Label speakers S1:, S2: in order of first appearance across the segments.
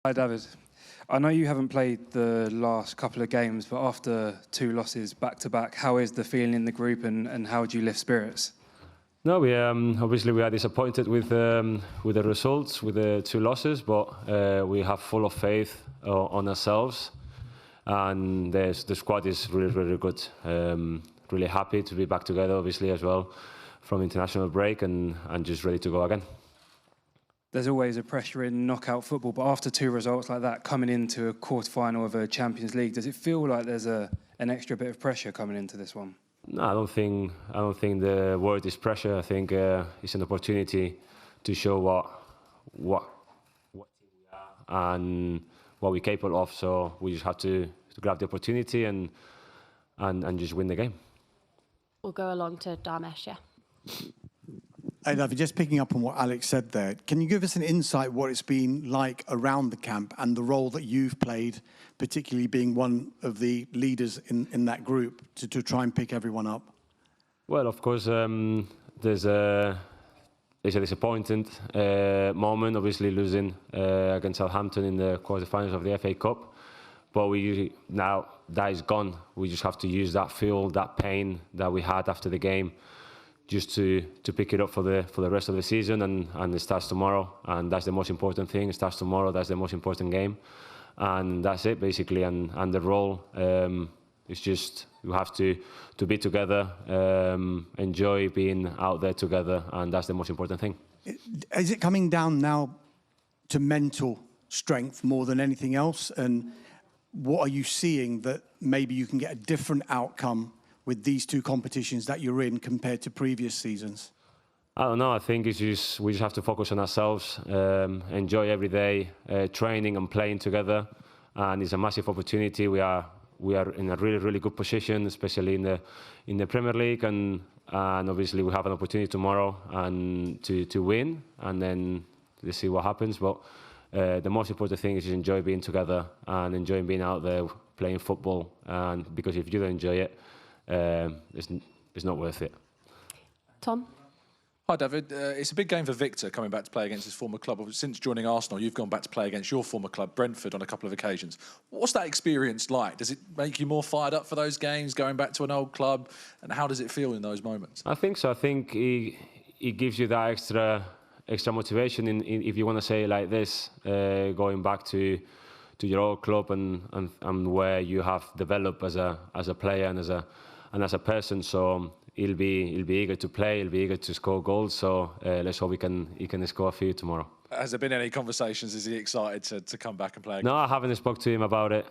S1: Hi, David. I know you haven't played the last couple of games, but after 2 losses back-to-back, how is the feeling in the group and how do you lift spirits?
S2: No, we obviously we are disappointed with the results, with the 2 losses, but we have full of faith on ourselves, and the squad is really, really good. Really happy to be back together, obviously, as well, from international break, and just ready to go again.
S1: There's always a pressure in knockout football, but after 2 results like that, coming into a quarter-final of a Champions League, does it feel like there's an extra bit of pressure coming into this one?
S2: No, I don't think the word is pressure. I think it's an opportunity to show what team we are and what we're capable of. So we just have to grab the opportunity and just win the game.
S3: We'll go along to Damesh, yeah.
S4: Hey, David, just picking up on what Alex said there, can you give us an insight what it's been like around the camp and the role that you've played, particularly being one of the leaders in that group, to try and pick everyone up?
S2: Well, of course, it's a disappointing moment, obviously losing against Southampton in the quarterfinals of the FA Cup. But now that is gone. We just have to use that fuel, that pain that we had after the game, just to pick it up for the rest of the season, and it starts tomorrow, and that's the most important thing. It starts tomorrow. That's the most important game, and that's it basically. And the role is just you have to be together, enjoy being out there together, and that's the most important thing.
S4: Is it coming down now to mental strength more than anything else? And what are you seeing that maybe you can get a different outcome with these 2 competitions that you're in compared to previous seasons?
S2: I don't know. I think we just have to focus on ourselves, enjoy every day, training and playing together, and it's a massive opportunity. We are in a really, really good position, especially in the Premier League, and obviously we have an opportunity tomorrow and to win, and then let's see what happens. But the most important thing is to enjoy being together and enjoying being out there playing football, and because if you don't enjoy it, it's not worth it.
S3: Tom?
S5: Hi, David. It's a big game for Victor coming back to play against his former club. Since joining Arsenal, you've gone back to play against your former club, Brentford, on a couple of occasions. What's that experience like? Does it make you more fired up for those games, going back to an old club? And how does it feel in those moments? I
S2: think so. I think it gives you that extra motivation, if you want to say it like this, going back to your old club and where you have developed as a player and as a person. So he'll be eager to play. He'll be eager to score goals. So let's hope he can score a few tomorrow.
S5: Has there been any conversations? Is he excited to come back and play again?
S2: No, I haven't spoke to him about it,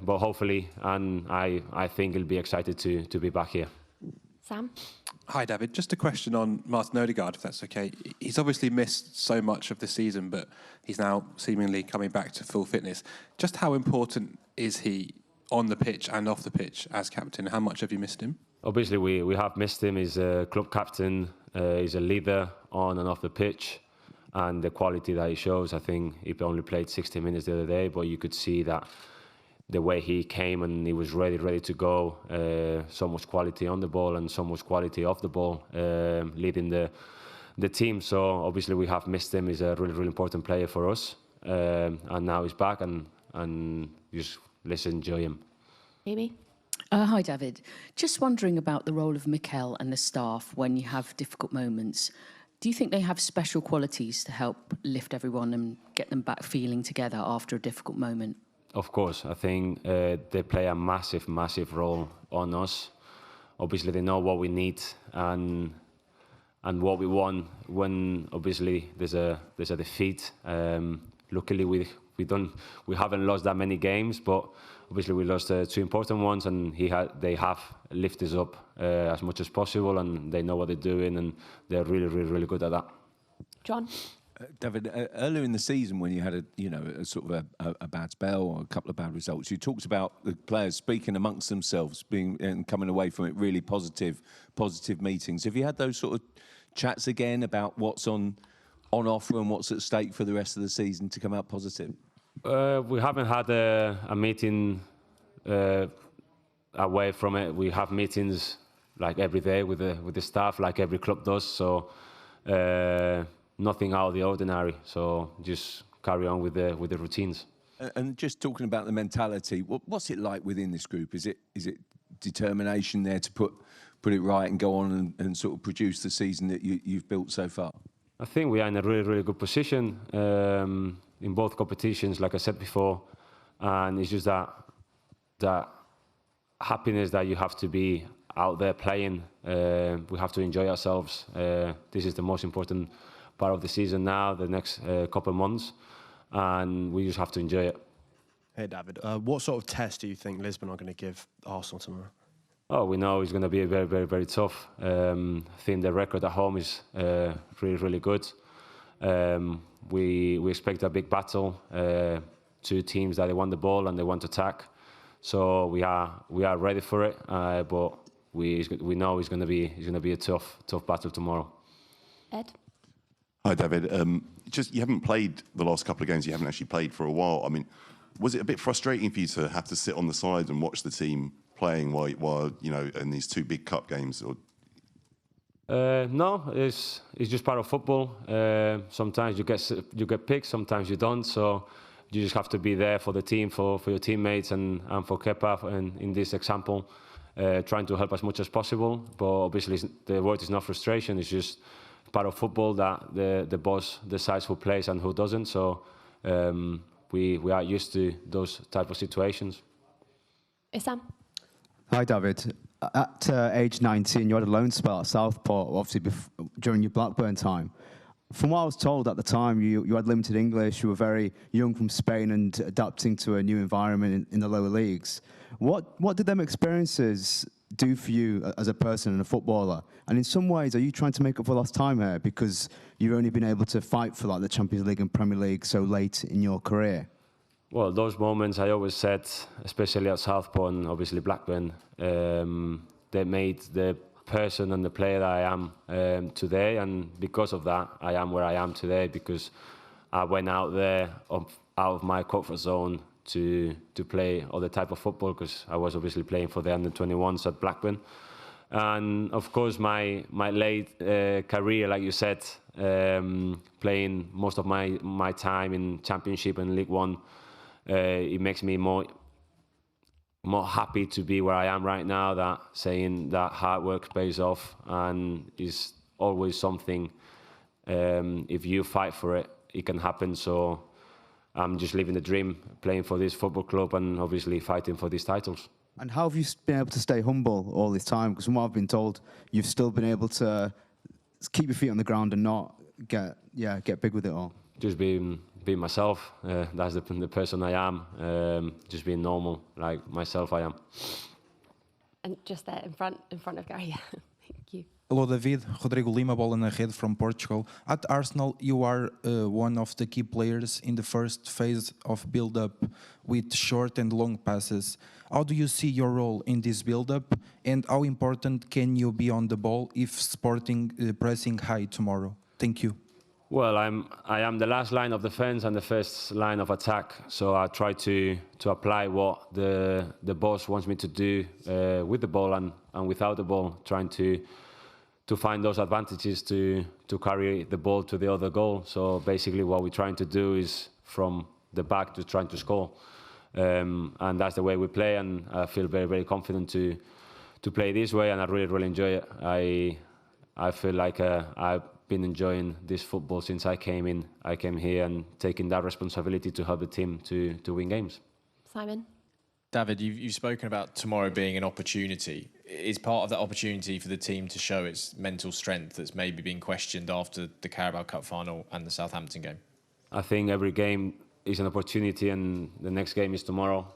S2: but hopefully, and I think he'll be excited to be back here.
S3: Sam?
S6: Hi, David. Just a question on Martin Odegaard, if that's okay. He's obviously missed so much of the season, but he's now seemingly coming back to full fitness. Just how important is he on the pitch and off the pitch as captain? How much have you missed him?
S2: Obviously, we have missed him. He's a club captain. He's a leader on and off the pitch. And the quality that he shows, I think he only played 60 minutes the other day, but you could see that the way he came and he was ready to go, so much quality on the ball and so much quality off the ball, leading the team. So obviously we have missed him. He's a really, really important player for us. And now he's back, and just let's enjoy him.
S3: Amy?
S7: Hi, David. Just wondering about the role of Mikel and the staff when you have difficult moments. Do you think they have special qualities to help lift everyone and get them back feeling together after a difficult moment?
S2: Of course, I think they play a massive, massive role on us. Obviously, they know what we need and what we want when obviously there's a defeat. Luckily, we haven't lost that many games, but obviously we lost 2 important ones, and they have lifted us up as much as possible, and they know what they're doing, and they're really, really, really good at that.
S3: John?
S8: David, earlier in the season when you had a sort of a bad spell or a couple of bad results, you talked about the players speaking amongst themselves, and coming away from it really positive meetings. Have you had those sort of chats again about what's on offer and what's at stake for the rest of the season to come out positive?
S2: We haven't had a meeting away from it. We have meetings like every day with the staff, like every club does. So. Nothing out of the ordinary, so just carry on with the routines.
S8: And just talking about the mentality, what's it like within this group? Is it determination there to put it right and go on and sort of produce the season that you've built so far?
S2: I think we are in a really, really good position in both competitions, like I said before, and it's just that happiness that you have to be out there playing. We have to enjoy ourselves. This is the most important part of the season now, the next couple of months, and we just have to enjoy it.
S9: Hey, David, what sort of test do you think Lisbon are going to give Arsenal tomorrow?
S2: Oh, we know it's going to be very, very, very tough. I think the record at home is really, really good. We expect a big battle. Two teams that they want the ball and they want to attack. So we are ready for it. But we know it's going to be a tough battle tomorrow.
S3: Ed?
S10: Hi, David. You haven't played the last couple of games. You haven't actually played for a while. I mean, was it a bit frustrating for you to have to sit on the side and watch the team playing while in these two big cup games? Or
S2: no, it's just part of football. Sometimes you get picked, sometimes you don't. So you just have to be there for the team, for your teammates, and for Kepa. And in this example, trying to help as much as possible. But obviously, the word is not frustration. It's just part of football that the boss decides who plays and who doesn't. So we are used to those type of situations.
S3: Issam?
S11: Hi, David. At age 19, you had a loan spell at Southport, obviously during your Blackburn time. From what I was told at the time, you had limited English, you were very young from Spain and adapting to a new environment in the lower leagues. What did them experiences do for you as a person and a footballer? And in some ways, are you trying to make up for lost time here because you've only been able to fight for the Champions League and Premier League so late in your career?
S2: Well, those moments I always said, especially at Southport and obviously Blackburn, they made the person and the player that I am today, and because of that, I am where I am today, because I went out there out of my comfort zone to play other type of football, because I was obviously playing for the under-21s at Blackburn. And of course, my late career, like you said, playing most of my time in Championship and League One, it makes me more happy to be where I am right now, that saying that hard work pays off and is always something. If you fight for it, it can happen. So I'm just living the dream, playing for this football club and obviously fighting for these titles.
S11: And how have you been able to stay humble all this time? Because from what I've been told, you've still been able to keep your feet on the ground and not get big with it all.
S2: Just being myself. That's the person I am. Just being normal, like myself I am.
S3: And just there in front of Gary. Yeah. Thank you.
S12: Hello, David. Rodrigo Lima, Bola na Rede from Portugal. At Arsenal, you are one of the key players in the first phase of build-up with short and long passes. How do you see your role in this build-up, and how important can you be on the ball if Sporting pressing high tomorrow? Thank you.
S2: Well, I am the last line of defense and the first line of attack, so I try to apply what the boss wants me to do with the ball and without the ball, trying to find those advantages to carry the ball to the other goal. So basically what we're trying to do is from the back to trying to score. And that's the way we play, and I feel very, very confident to play this way, and I really, really enjoy it. I feel like I've been enjoying this football since I came in. I came here and taking that responsibility to help the team to win games.
S3: Simon?
S13: David, you've spoken about tomorrow being an opportunity. Is part of that opportunity for the team to show its mental strength that's maybe been questioned after the Carabao Cup final and the Southampton game?
S2: I think every game is an opportunity, and the next game is tomorrow.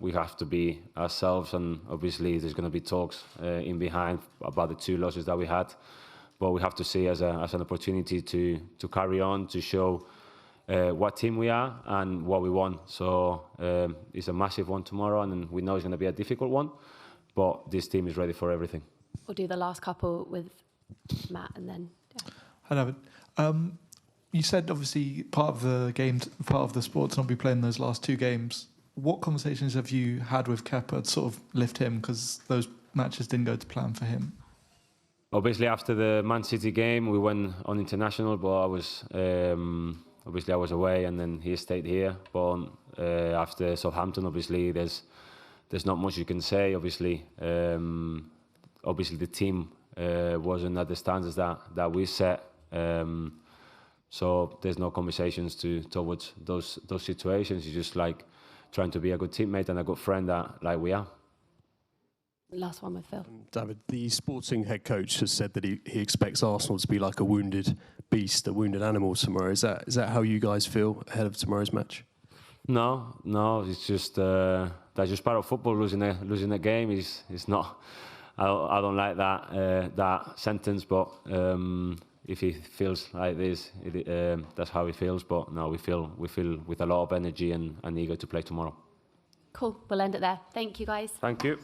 S2: We have to be ourselves, and obviously there's going to be talks in behind about the two losses that we had. But we have to see as an opportunity to carry on, to show what team we are and what we want. So it's a massive one tomorrow, and we know it's going to be a difficult one, but this team is ready for everything.
S3: We'll do the last couple with Matt and then... Yeah.
S14: Hi, David. You said, obviously, part of the sport to not be playing those last two games. What conversations have you had with Kepa to sort of lift him, because those matches didn't go to plan for him?
S2: Obviously, after the Man City game, we went on international, but I was obviously I was away and then he stayed here. But after Southampton, obviously there's not much you can say. Obviously, obviously the team wasn't at the standards that we set. So there's no conversations towards those situations. You're just like trying to be a good teammate and a good friend that like we are.
S3: Last one with Phil.
S9: David, the sporting head coach has said that he expects Arsenal to be like a wounded beast, a wounded animal tomorrow. Is that how you guys feel ahead of tomorrow's match? No,
S2: It's just that's just part of football. Losing a game is not. I don't like that sentence, but if he feels like this, that's how he feels. But no, we feel with a lot of energy and eager to play tomorrow.
S3: Cool. We'll end it there. Thank you, guys.
S2: Thank you.